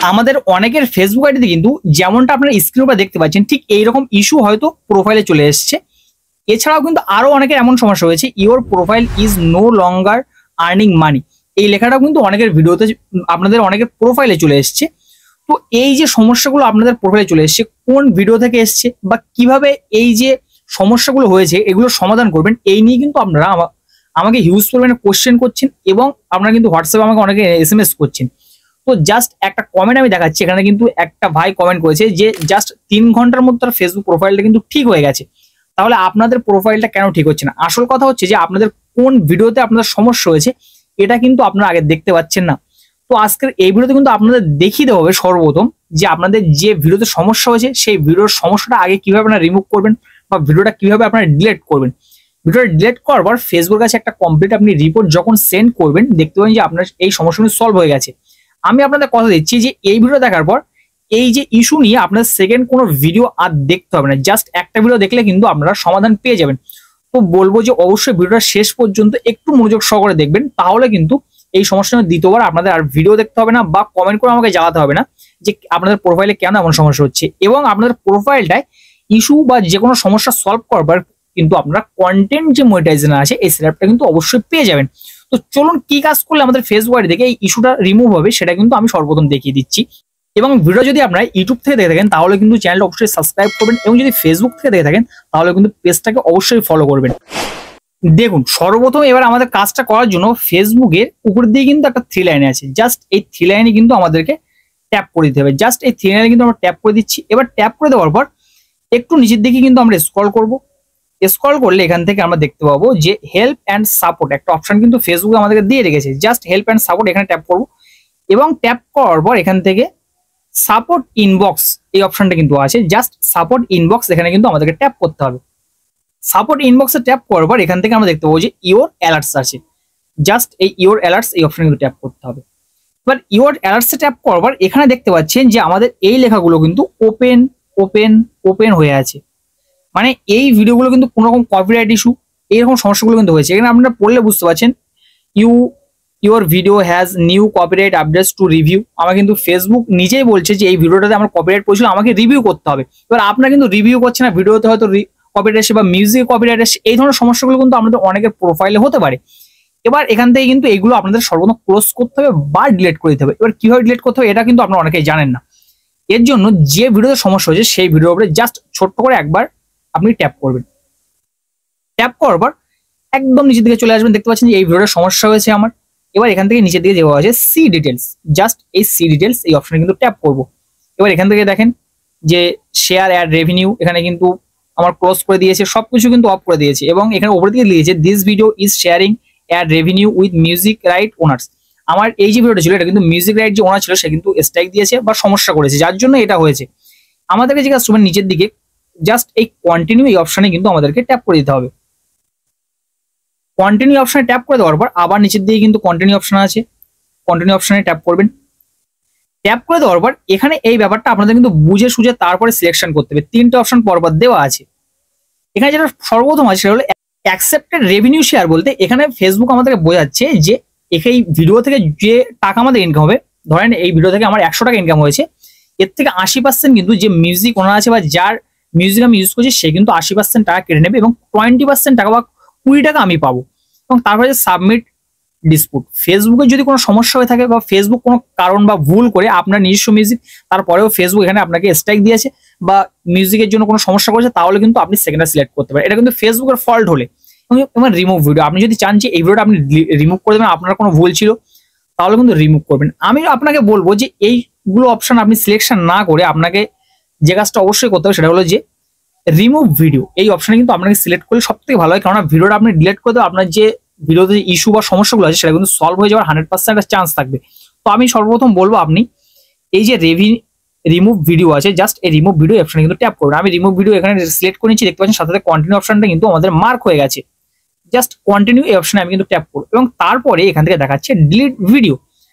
আমাদের অনেকের ফেসবুক আইডিতে কিন্তু যেমনটা আপনারা স্ক্রিনের উপর দেখতে পাচ্ছেন ঠিক এইরকম ইস্যু হয়তো প্রোফাইলে চলে এসেছে। এছাড়াও কিন্তু আরো অনেকের এমন সমস্যা হয়েছে, your profile is no longer earning money, এই লেখাটাও কিন্তু অনেকের ভিডিওতে আপনাদের অনেকের প্রোফাইলে চলে এসেছে। তো এই যে সমস্যাগুলো আপনাদের প্রোফাইলে চলে এসেছে কোন ভিডিও থেকে এসেছে বা কিভাবে এই যে সমস্যাগুলো হয়েছে এগুলো সমাধান করবেন, এই নিয়ে কিন্তু আপনারা আমাকে হিউজ পরিমাণে কোশ্চেন করছেন এবং আপনারা কিন্তু হোয়াটসঅ্যাপে আমাকে অনেকে SMS করছেন। তো জাস্ট একটা কমেন্ট আমি দেখাচ্ছি, এখানে কিন্তু একটা ভাই কমেন্ট করেছে যে জাস্ট 3 ঘন্টার মধ্যে তার ফেসবুক প্রোফাইলটা কিন্তু ঠিক হয়ে গেছে। তাহলে আপনাদের প্রোফাইলটা কেন ঠিক হচ্ছে না? আসল কথা হচ্ছে যে আপনাদের কোন ভিডিওতে আপনাদের সমস্যা হয়েছে এটা কিন্তু আপনারা আগে দেখতে পাচ্ছেন না। তো আজকের এই ভিডিওতে কিন্তু আপনাদের দেখিয়ে দেওয়া হবে সর্বপ্রথম যে আপনাদের যে ভিডিওতে সমস্যা হয়েছে সেই ভিডিওর সমস্যাটা আগে কিভাবে আপনারা রিমুভ করবেন বা ভিডিওটা কিভাবে আপনারা ডিলিট করবেন। ভিডিওটা ডিলিট করার পর ফেসবুকের কাছে একটা কমপ্লিট আপনি রিপোর্ট যখন সেন্ড করবেন দেখতে পাবেন যে আপনার এই সমস্যাগুলো সলভ হয়ে গেছে। আমি আপনাদের কথা দিচ্ছি যে এই ভিডিও দেখার পর এই যে ইস্যু নিয়ে আপনার সেকেন্ড কোনো ভিডিও আর দেখতে হবে না, জাস্ট একটা ভিডিও দেখলে কিন্তু আপনারা সমাধান পেয়ে যাবেন। তো বলবো যে অবশ্যই ভিডিওটা শেষ পর্যন্ত একটু মনোযোগ সহকারে দেখবেন, তাহলে কিন্তু এই সমস্যা দ্বিতীয়বার আপনাদের আর ভিডিও দেখতে হবে না বা কমেন্ট করে আমাকে জানাতে হবে না যে আপনাদের প্রোফাইলে কেন এমন সমস্যা হচ্ছে। এবং আপনাদের প্রোফাইলটায় ইস্যু বা যে কোনো সমস্যা সলভ করবার কিন্তু আপনারা কন্টেন্ট যে মনিটাইজেশন আছে এই সেটআপটা কিন্তু অবশ্যই পেয়ে যাবেন। তো চলুন কি কাজ করলে আমাদের ফেসবুক আইডি থেকে এই ইস্যুটা রিমুভ হবে সেটা কিন্তু আমি সর্বপ্রথম দেখিয়ে দিচ্ছি। এবং ভিডিও যদি আপনারা ইউটিউব থেকে দেখে থাকেন তাহলে কিন্তু চ্যানেলটা অবশ্যই সাবস্ক্রাইব করবেন এবং যদি ফেসবুক থেকে দেখে থাকেন তাহলে কিন্তু পেজটাকে অবশ্যই ফলো করবেন। দেখুন সর্বপ্রথম এবার আমাদের কাজটা করার জন্য ফেসবুকের উপর দিয়ে কিন্তু একটা 3 লাইন আছে, জাস্ট এই 3 লাইনে কিন্তু আমাদেরকে ট্যাপ করে দিতে হবে। জাস্ট এই 3 লাইনে কিন্তু আমরা ট্যাপ করে দিচ্ছি। এবার ট্যাপ করে দেওয়ার পর একটু নিচের দিকে কিন্তু আমরা স্ক্রল করব। স্ক্রল করলে এখান থেকে আমরা দেখতে পাবো যে হেল্প অ্যান্ড সাপোর্ট একটা অপশন কিন্তু ফেসবুক আমাদেরকে দিয়ে রেখেছে। জাস্ট হেল্প অ্যান্ড সাপোর্ট এখানে ট্যাপ করব এবং ট্যাপ করার পর এখান থেকে সাপোর্ট ইনবক্স এই অপশনটা কিন্তু আছে, জাস্ট সাপোর্ট ইনবক্স এখানে কিন্তু আমাদেরকে ট্যাপ করতে হবে। সাপোর্ট ইনবক্সে ট্যাপ করার পর এখান থেকে আমরা দেখতে পাবো যে ইওর অ্যালার্টস আছে, জাস্ট এই ইওর অ্যালার্টস এই অপশনে কিন্তু ট্যাপ করতে হবে। এবার ইওর অ্যালার্টসে ট্যাপ করার পর এখানে দেখতে পাচ্ছেন যে আমাদের এই লেখাগুলো কিন্তু ওপেন ওপেন ওপেন হয়ে আছে, মানে এই ভিডিওগুলো কিন্তু কোনো রকম কপিরাইট ইস্যু এইরকম সমস্যাগুলো কিন্তু হয়েছে। এখানে আপনারা পড়লে বুঝতে পারছেন your video has new copyright updates to review. আমার কিন্তু ফেসবুক নিজেই বলছে যে এই ভিডিওটাতে আমার কপিরাইট পড়ছিল, আমাকে রিভিউ করতে হবে। এবার আপনারা কিন্তু রিভিউ করছে না, ভিডিওতে হয়তো কপিরাইট আসে বা মিউজিকে কপিরাইট আসে, এই ধরনের সমস্যাগুলো কিন্তু আমাদের অনেকের প্রোফাইলে হতে পারে। এবার এখান থেকে কিন্তু এগুলো আপনাদের সর্বপ্রথম ক্লোজ করতে হবে বা ডিলিট করে দিতে হবে। এবার কিভাবে ডিলিট করতে হবে এটা কিন্তু আপনারা অনেকেই জানেন না। এর জন্য যে ভিডিওতে সমস্যা হয়েছে সেই ভিডিওর উপরে জাস্ট ছোট্ট করে একবার আপনি ট্যাপ করবেন। ট্যাপ করার পর একদম নিচের দিকে চলে আসবেন, দেখতে পাচ্ছেন যে এই ভিডিওটার সমস্যা হয়েছে আমার। এবার এখান থেকে নিচের দিকে দেওয়া আছে সি ডিটেলস, জাস্ট এই সি ডিটেলস এই অপশনে কিন্তু ট্যাপ করব। এবার এখান থেকে দেখেন যে শেয়ার অ্যাড রেভিনিউ এখানে কিন্তু আমার ক্লোজ করে দিয়েছে, সবকিছু কিন্তু অফ করে দিয়েছে এবং এখানে উপরে দিকে দিয়েছে this video is sharing add revenue with music right owners. আমার এই যে ভিডিওটা ছিল এটা কিন্তু মিউজিক রাইট যে ওনার ছিল সে কিন্তু স্ট্রাইক দিয়েছে বা সমস্যা করেছে, যার জন্য এটা হয়েছে। আমাদেরকে যে কাজ করবেন নিচের দিকে জাস্ট এই কন্টিনিউ এই অপশনে কিন্তু আমাদেরকে ট্যাপ করে দিতে হবে। কন্টিনিউ অপশনে ট্যাপ করে দেওয়ার পর আবার নিচের দিকে কিন্তু কন্টিনিউ অপশন আছে, কন্টিনিউ অপশনে ট্যাপ করবেন। ট্যাপ করে দেওয়ার পর এখানে এই ব্যাপারটা আপনাদের কিন্তু বুঝে সুঝে তারপরে সিলেকশন করতে হবে। 3টে অপশন পরপর দেওয়া আছে। এখানে যেটা সর্বপ্রথম আছে সেটা হলো অ্যাকসেপ্টেড রেভিনিউ শেয়ার, বলতে এখানে ফেসবুক আমাদেরকে বোঝাচ্ছে যে এই ভিডিও থেকে যে টাকা আমাদের ইনকাম হবে, ধরেন এই ভিডিও থেকে আমার 100 টাকা ইনকাম হয়েছে, এর থেকে 80% কিন্তু যে মিউজিক ওনার আছে বা যার মিউজিক আমি ইউজ করছি সে কিন্তু 80% টাকা কেটে নেবে এবং 20% টাকা বা 20 টাকা আমি পাবো। এবং তারপরে সাবমিট ডিসপুট, ফেসবুকে যদি কোনো সমস্যা হয়ে থাকে বা ফেসবুক কোনো কারণ বা ভুল করে আপনার নিজস্ব মিউজিক তারপরেও ফেসবুক এখানে আপনাকে স্ট্রাইক দিয়েছে বা মিউজিকের জন্য কোনো সমস্যা করেছে, তাহলে কিন্তু আপনি সেকেন্ডটা সিলেক্ট করতে পারেন। এটা কিন্তু ফেসবুকের ফল্ট হলে। এবং রিমুভ ভিডিও, আপনি যদি চান যে এই ভিডিওটা আপনি রিমুভ করে দেবেন, আপনার কোনো ভুল ছিল তাহলে কিন্তু রিমুভ করবেন। আমি আপনাকে বলবো যে এইগুলো অপশন আপনি সিলেকশন না করে আপনাকে যে কাজটা অবশ্যই করতে হবে সেটা হলো যে রিমুভ ভিডিও এই অপশনে কিন্তু আপনাকে সিলেক্ট করলে সব থেকে ভালো হয়, কারণ ভিডিওটা আপনি ডিলিট করে দেবেন, আপনার যে ভিডিওতে যে ইস্যু বা সমস্যাগুলো আছে সেটা কিন্তু সলভ হয়ে যাওয়ার 100% একটা চান্স থাকবে। তো আমি সর্বপ্রথম বলবো আপনি এই যে রিমুভ ভিডিও আছে জাস্ট এই রিমুভ ভিডিও অপশনে কিন্তু ট্যাপ করবেন। আমি রিমুভ ভিডিও এখানে সিলেক্ট করে নিচ্ছি, দেখতে পাচ্ছেন সাথে কন্টিনিউ অপশনটা কিন্তু আমাদের মার্ক হয়ে গেছে। জাস্ট কন্টিনিউ এই অপশনে আমি কিন্তু ট্যাপ করবো এবং তারপরে এখান থেকে দেখাচ্ছে delete video,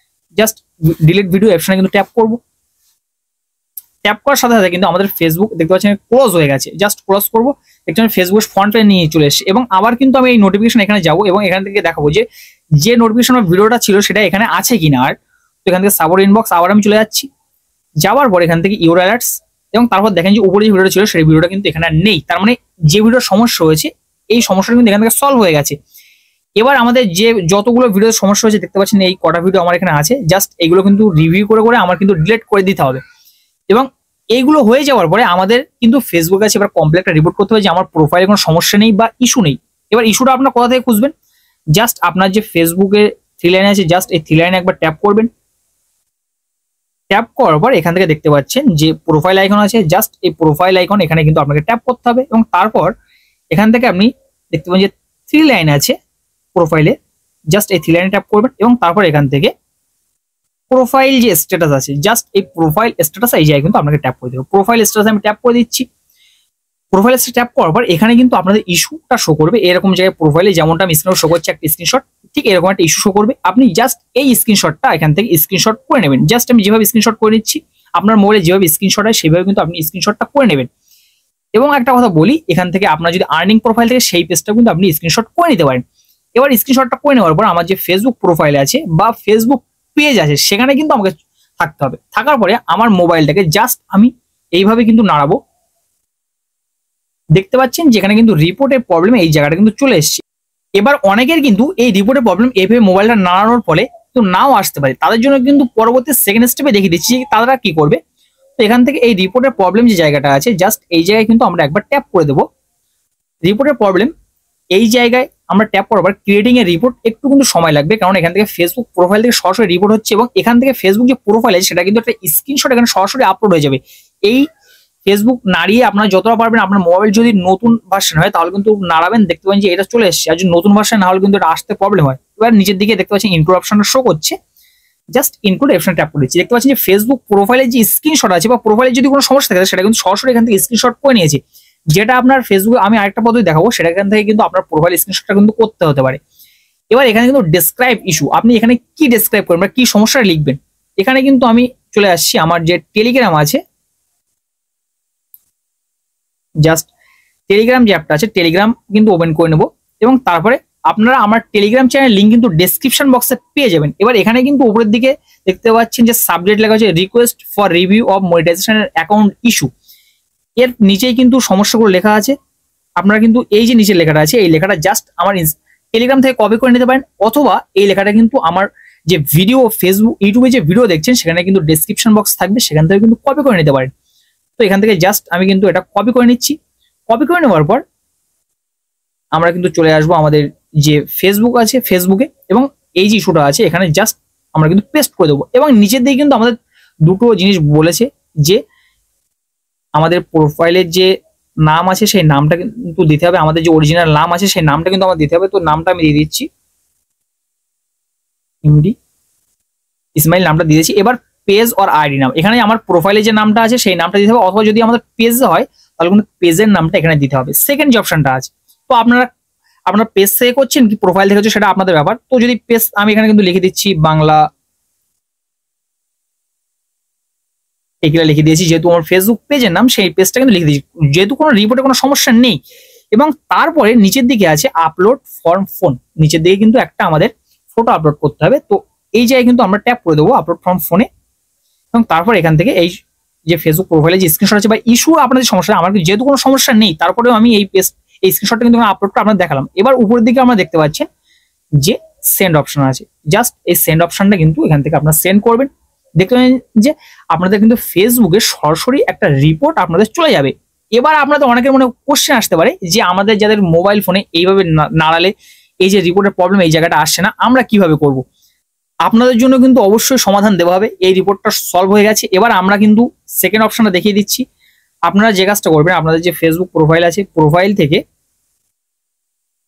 just delete video অপশনে কিন্তু ট্যাপ করবো। ট্যাপ করার সাথে সাথে কিন্তু আমাদের ফেসবুক দেখতে পাচ্ছেন ক্লোজ হয়ে গেছে, জাস্ট ক্লোজ করবো। দেখতে পাচ্ছেন ফেসবুক ফ্রন্টে নিয়ে চলে এসেছে এবং আবার কিন্তু আমি এই নোটিফিকেশন এখানে যাবো এবং এখান থেকে দেখাবো যে নোটিফিকেশন ভিডিওটা ছিল সেটা এখানে আছে কিনা। আর তো এখান থেকে সাপোর্ট ইনবক্স আবার আমি চলে যাচ্ছি। যাওয়ার পর এখান থেকে ইউর অ্যালার্টস, এবং তারপর দেখেন যে উপরে যে ভিডিওটা ছিল সেই ভিডিওটা কিন্তু এখানে আর নেই। তার মানে যে ভিডিওর সমস্যা হয়েছে এই সমস্যাটা কিন্তু এখান থেকে সলভ হয়ে গেছে। এবার আমাদের যে যতগুলো ভিডিওর সমস্যা হয়েছে দেখতে পাচ্ছেন এই কটা ভিডিও আমার এখানে আছে, জাস্ট এগুলো কিন্তু রিভিউ করে করে আমার কিন্তু ডিলিট করে দিতে হবে। এবং এইগুলো হয়ে যাওয়ার পরে আমাদের কিন্তু ফেসবুক আছে এবার কমপ্লিট একটা রিপোর্ট করতে হবে যে আমার প্রোফাইলে কোনো সমস্যা নেই বা ইস্যু নেই। এবার ইস্যুটা আপনার কোথা থেকে খুঁজবেন, জাস্ট আপনার যে ফেসবুকে থ্রি লাইন আছে জাস্ট এই থ্রি লাইনে একবার ট্যাপ করবেন। ট্যাপ করার পর এখান থেকে দেখতে পাচ্ছেন যে প্রোফাইল আইকন আছে, জাস্ট এই প্রোফাইল আইকন এখানে কিন্তু আপনাকে ট্যাপ করতে হবে এবং তারপর এখান থেকে আপনি দেখতে পাবেন যে থ্রি লাইন আছে প্রোফাইলে, জাস্ট এই থ্রি লাইনে ট্যাপ করবেন এবং তারপর এখান থেকে প্রোফাইল যে স্ট্যাটাস আছে জাস্ট এই প্রোফাইল স্ট্যাটাস এই জায়গায় কিন্তু আপনাকে ট্যাপ করে দেবে। প্রোফাইল স্ট্যাটাস আমি ট্যাপ করে দিচ্ছি। প্রোফাইল ট্যাপ করার পর এখানে কিন্তু আপনাদের ইস্যুটা শো করবে এরকম জায়গায় প্রোফাইলে, যেমনটা আমি স্ক্রিনে শো করছি একটা স্ক্রিনশট, ঠিক এরকম একটা ইস্যু শো করবে। আপনি জাস্ট এই স্ক্রিনশটটা এখান থেকে স্ক্রিনশট করে নেবেন। জাস্ট আমি যেভাবে স্ক্রিনশট করে নিচ্ছি, আপনার মোবাইলে যেভাবে স্ক্রিনশট হয় সেভাবে কিন্তু আপনি স্ক্রিনশটটা করে নেবেন। এবং একটা কথা বলি, এখান থেকে আপনার যদি আর্নিং প্রোফাইল থেকে সেই পেজটা কিন্তু আপনি স্ক্রিনশট করে নিতে পারেন। এবার স্ক্রিনশটটা করে নেওয়ার পর আমার যে ফেসবুক প্রোফাইল আছে বা ফেসবুক পেজ আছে সেখানে কিন্তু আমাকে থাকতে হবে। থাকার পরে আমার মোবাইলটাকে জাস্ট আমি এইভাবে কিন্তু নাড়াবো, দেখতে পাচ্ছেন যেখানে কিন্তু রিপোর্টের প্রবলেম এই জায়গাটা কিন্তু চলে এসেছে। এবার অনেকের কিন্তু এই রিপোর্টের প্রবলেম এইভাবে মোবাইলটা নাড়ানোর ফলে তো নাও আসতে পারে, তাদের জন্য কিন্তু পরবর্তী সেকেন্ড স্টেপে দেখিয়ে দিচ্ছি তারা কি করবে। তো এখান থেকে এই রিপোর্টের প্রবলেম যে জায়গাটা আছে জাস্ট এই জায়গায় কিন্তু আমরা একবার ট্যাপ করে দেবো। রিপোর্টের প্রবলেম এই জায়গায় আমরা ট্যাপ করার পর ক্রিয়েটিং এর রিপোর্ট একটু কিন্তু সময় লাগবে, কারণ এখান থেকে ফেসবুক প্রোফাইল থেকে সরাসরি রিপোর্ট হচ্ছে এবং এখান থেকে ফেসবুক যে প্রোফাইল আছে সেটা কিন্তু একটা স্ক্রিনশট এখানে সরাসরি আপলোড হয়ে যাবে। এই ফেসবুক নাড়িয়ে আপনারা যতটা পারবেন, আপনার মোবাইল যদি নতুন ভার্সন হয় তাহলে কিন্তু নাড়াবেন, দেখতে পাবেন যে এটা চলে এসেছে। আর যদি নতুন ভার্সন না হলে কিন্তু এটা আসতে প্রবলেম হয়। এবার নিচের দিকে দেখতে পাচ্ছেন ইনক্লুড অপশনটা শো করছে, জাস্ট ইনক্লুড অপশন ট্যাপ করেছি। দেখতে পাচ্ছেন যে ফেসবুক প্রোফাইলের যে স্ক্রিনশট আছে বা প্রোফাইলে যদি কোনো সমস্যা থাকে সেটা কিন্তু সরাসরি এখান থেকে স্ক্রিনশট করে নিয়েছে। যেটা আপনার ফেসবুকে আমি আরেকটা পদ্ধতি দেখাবো, সেটা এখান থেকে কিন্তু আপনার প্রোফাইল স্ক্রিনশটটা কিন্তু করতে হতে পারে। এবার এখানে কিন্তু ডেসক্রাইব ইস্যু, আপনি এখানে কি ডেসক্রাইব করবেন বা কি সমস্যা লিখবেন। এখানে কিন্তু আমি চলে আসছি আমার যে টেলিগ্রাম আছে, জাস্ট টেলিগ্রাম যে অ্যাপটা আছে টেলিগ্রাম কিন্তু ওপেন করে নেব এবং তারপরে আপনারা আমার টেলিগ্রাম চ্যানেল লিঙ্ক কিন্তু ডেসক্রিপশন বক্সে পেয়ে যাবেন। এবার এখানে কিন্তু উপরের দিকে দেখতে পাচ্ছেন যে সাবজেক্ট লেখা আছে request for review of monetization account issue. এর নিচেই কিন্তু সমস্যাগুলো লেখা আছে। আপনারা কিন্তু এই যে নিচের লেখাটা আছে এই লেখাটা জাস্ট আমার টেলিগ্রাম থেকে কপি করে নিতে পারেন, অথবা এই লেখাটা কিন্তু আমার যে ভিডিও ফেসবুক ইউটিউবে যে ভিডিও দেখছেন সেখানে কিন্তু ডেসক্রিপশন বক্স থাকবে, সেখান থেকে কিন্তু কপি করে নিতে পারেন। তো এখান থেকে জাস্ট আমি কিন্তু এটা কপি করে নিচ্ছি। কপি করে নেওয়ার পর আমরা কিন্তু চলে আসবো আমাদের যে ফেসবুক আছে ফেসবুকে, এবং এই যে ইস্যুটা আছে এখানে জাস্ট আমরা কিন্তু পেস্ট করে দেবো। এবং নিচের দিকে কিন্তু আমাদের দুটো জিনিস বলেছে যে আমাদের প্রোফাইলের যে নাম আছে সেই নামটা কিন্তু দিতে হবে, আমাদের যে অরিজিনাল নাম আছে সেই নামটা কিন্তু আমাদের দিতে হবে। তো নামটা আমি দিয়ে দিচ্ছি এমডি ইসমাইল, নামটা দিয়ে দিচ্ছি। এবার পেজ অর আইডি নাম, এখানে আমার প্রোফাইলে যে নামটা আছে সেই নামটা দিতে হবে, অথবা যদি আমাদের পেজ হয় তাহলে কিন্তু পেজের নামটা এখানে দিতে হবে। সেকেন্ড যে অপশনটা আছে, তো আপনারা পেজ থেকে করছেন কি প্রোফাইল থেকে হচ্ছে সেটা আপনাদের ব্যাপার। তো যদি পেজ আমি এখানে কিন্তু লিখে দিচ্ছি বাংলা, এগুলা লিখে দিয়েছি যেহেতু আমার ফেসবুক পেজের নাম, সেই পেজটা কিন্তু লিখে দিয়েছি যেহেতু কোনো রিপোর্টে কোনো সমস্যা নেই। এবং তারপরে নিচের দিকে আছে আপলোড ফর্ম ফোন, নিচের দিকে কিন্তু একটা আমাদের ফটো আপলোড করতে হবে। তো এই জায়গায় কিন্তু আমরা ট্যাপ করে দেবো আপলোড ফর্ম ফোনে, এবং তারপর এখান থেকে এই যে ফেসবুক প্রোফাইলে যে স্ক্রিনশট আছে বা ইস্যু আপনাদের সমস্যা, আমার যেহেতু কোনো সমস্যা নেই তারপরেও আমি এই স্ক্রিনশটটা কিন্তু আপলোড করে আপনাদের দেখালাম। এবার উপরের দিকে আমরা দেখতে পাচ্ছেন যে সেন্ড অপশন আছে, জাস্ট এই সেন্ড অপশনটা কিন্তু এখান থেকে আপনারা সেন্ড করবেন। দেখতে পাবেন যে আপনাদের কিন্তু ফেসবুকে সরাসরি একটা রিপোর্ট আপনাদের চলে যাবে। এবার আপনাদের অনেকের মনে কোশ্চেন আসতে পারে যে আমাদের যাদের মোবাইল ফোনে এইভাবে নাড়ালে এই যে রিপোর্টের প্রবলেম এই জায়গাটা আসছে না, আমরা কিভাবে করব। আপনাদের জন্য কিন্তু অবশ্যই সমাধান দেওয়া হবে। এই রিপোর্টটা সলভ হয়ে গেছে। এবার আমরা কিন্তু সেকেন্ড অপশনটা দেখিয়ে দিচ্ছি। আপনারা যে কাজটা করবেন, আপনাদের যে ফেসবুক প্রোফাইল আছে প্রোফাইল থেকে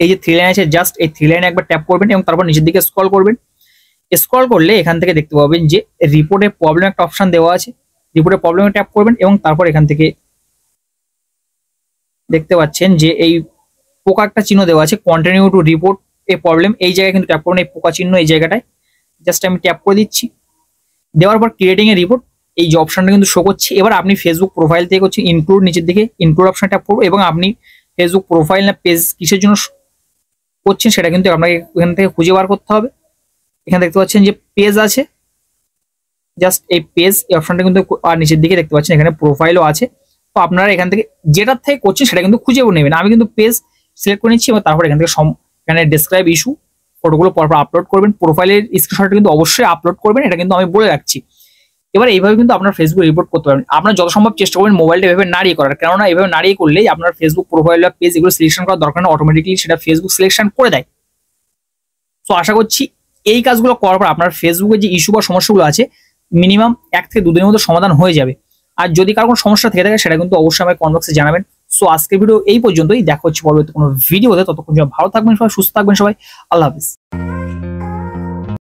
এই যে থ্রি লাইন আছে জাস্ট এই থ্রি লাইনে একবার ট্যাপ করবেন এবং তারপর নিচের দিকে স্ক্রল করবেন। স্ক্রল করলে এখান থেকে দেখতে পাবেন যে রিপোর্টে প্রবলেম একটা অপশন দেওয়া আছে, রিপোর্টে প্রবলেমে ট্যাপ করবেন এবং তারপর এখান থেকে দেখতে পাচ্ছেন যে এই পোকা একটা চিহ্ন দেওয়া আছে continue to report A problem, এই জায়গায় কিন্তু ট্যাপ করবেন। এই পোকা চিহ্ন এই জায়গাটায় জাস্ট আমি ট্যাপ করে দিচ্ছি। দেওয়ার পর ক্রিয়েটিং এ রিপোর্ট এই যে অপশনটা কিন্তু শো করছে। এবার আপনি ফেসবুক প্রোফাইল থেকে হচ্ছে ইনক্লুড, নিচের দিকে ইনক্লুড অপশন ট্যাপ করবো এবং আপনি ফেসবুক প্রোফাইল না পেজ কিসের জন্য করছেন সেটা কিন্তু আপনাকে এখান থেকে খুঁজে বার করতে হবে। এখানে দেখতে পাচ্ছেন যে পেজ আছে, জাস্ট এই পেজ এই অপশনটা কিন্তু আর নিচের দিকে দেখতে পাচ্ছেন এখানে প্রোফাইলও আছে। তো আপনারা এখান থেকে যেটার থেকে করছেন সেটা কিন্তু খুঁজেও নেবেন। আমি কিন্তু পেজ সিলেক্ট করে নিচ্ছি এবং তারপর এখান থেকে এখানে ডেসক্রাইব ইস্যু ফটোগুলো পরপর আপলোড করবেন, প্রোফাইলের স্ক্রিনশটটা কিন্তু অবশ্যই আপলোড করবেন, এটা কিন্তু আমি বলে রাখছি। এবার এইভাবে কিন্তু আপনার ফেসবুক রিপোর্ট করতে পারবেন। আপনার যত সম্ভব চেষ্টা করবেন মোবাইলটা এভাবে নাড়িয়ে করার, কেননা এভাবে নাড়িয়ে করলেই আপনার ফেসবুক প্রোফাইল বা পেজ এগুলো সিলেকশন করার দরকার না, অটোমেটিকলি সেটা ফেসবুক সিলেকশন করে দেয়। তো আশা করছি এই কাজগুলো করার পর আপনার ফেসবুকে যে ইস্যু বা সমস্যাগুলো আছে মিনিমাম 1 থেকে 2 দিনের মধ্যে সমাধান হয়ে যাবে। আর যদি কারো কোনো সমস্যা থেকে থাকে সেটা কিন্তু অবশ্যই আমাকে কমেন্ট বক্সে জানাবেন। সো আজকের ভিডিও এই পর্যন্তই, দেখা হচ্ছে পরবর্তী কোনো ভিডিওতে। ততক্ষণ ভালো থাকবেন সবাই, সুস্থ থাকবেন সবাই, আল্লাহ হাফিজ।